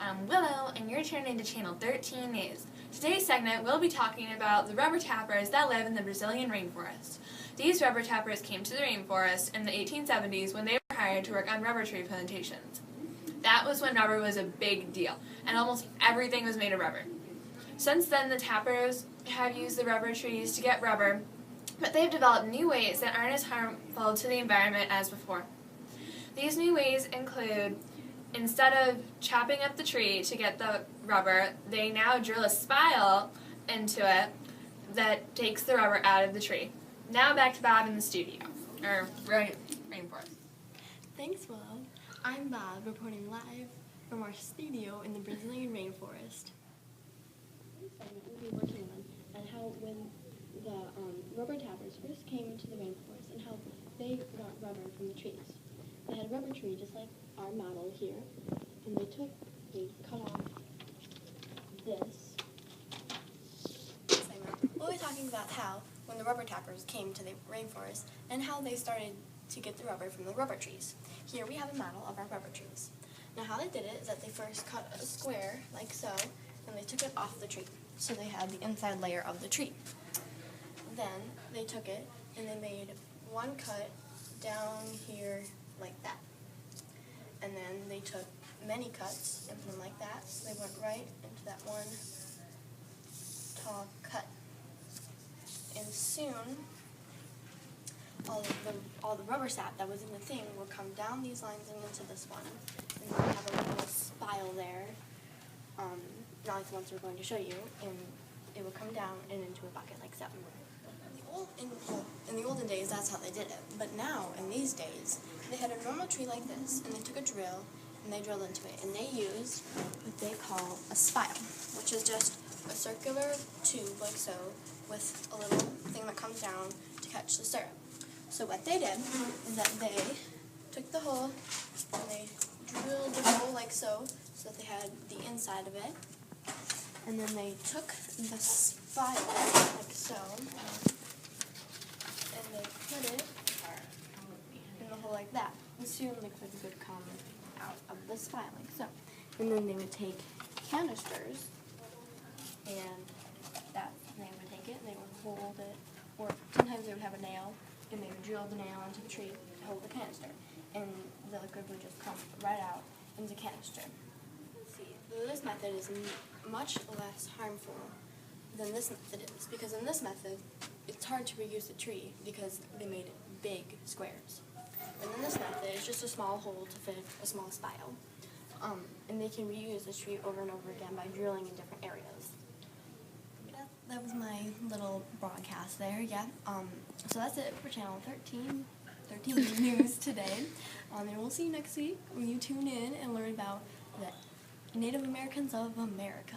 I'm Willow, and you're tuned into Channel 13 News. Today's segment, we'll be talking about the rubber tappers that live in the Brazilian rainforest. These rubber tappers came to the rainforest in the 1870s when they were hired to work on rubber tree plantations. That was when rubber was a big deal, and almost everything was made of rubber. Since then, the tappers have used the rubber trees to get rubber, but they've developed new ways that aren't as harmful to the environment as before. These new ways include, instead of chopping up the tree to get the rubber, they now drill a spile into it that takes the rubber out of the tree. Now back to Bob in the studio, or rainforest. Thanks, Willow. I'm Bob, reporting live from our studio in the Brazilian rainforest. This segment we'll be working on and how when the rubber tappers first came into the rainforest and how they got rubber from the trees. They had a rubber tree just like our model here, and they cut off this. We'll be talking about how when the rubber tappers came to the rainforest and how they started to get the rubber from the rubber trees. Here we have a model of our rubber trees. Now how they did it is that they first cut a square like so, and they took it off the tree. So they had the inside layer of the tree. Then they took it and they made one cut down here like that. And then they took many cuts and put them like that. So they went right into that one tall cut. And soon, all the rubber sap that was in the thing will come down these lines and into this one. And then we have a little spile there, not like the ones we're going to show you, and it will come down and into a bucket like so. In the olden days, that's how they did it. But now, in these days, they had a normal tree like this, and they took a drill, and they drilled into it, and they used what they call a spile, which is just a circular tube like so, with a little thing that comes down to catch the syrup. So what they did is that they took the hole, and they drilled the hole like so that they had the inside of it, and then they took the spile like so, and they put it in the hole like that. And soon liquid would come out of the spile like so. And then they would take canisters, and they would take it and they would hold it, or sometimes they would have a nail, and they would drill the nail into the tree to hold the canister. And the liquid would just come right out into the canister. Let's see, this method is much less harmful than this method is, because in this method, it's hard to reuse the tree because they made big squares. And in this method, it's just a small hole to fit a small spile. And they can reuse the tree over and over again by drilling in different areas. That was my little broadcast there, yeah. So that's it for Channel 13 News today. And we'll see you next week when you tune in and learn about the Native Americans of America.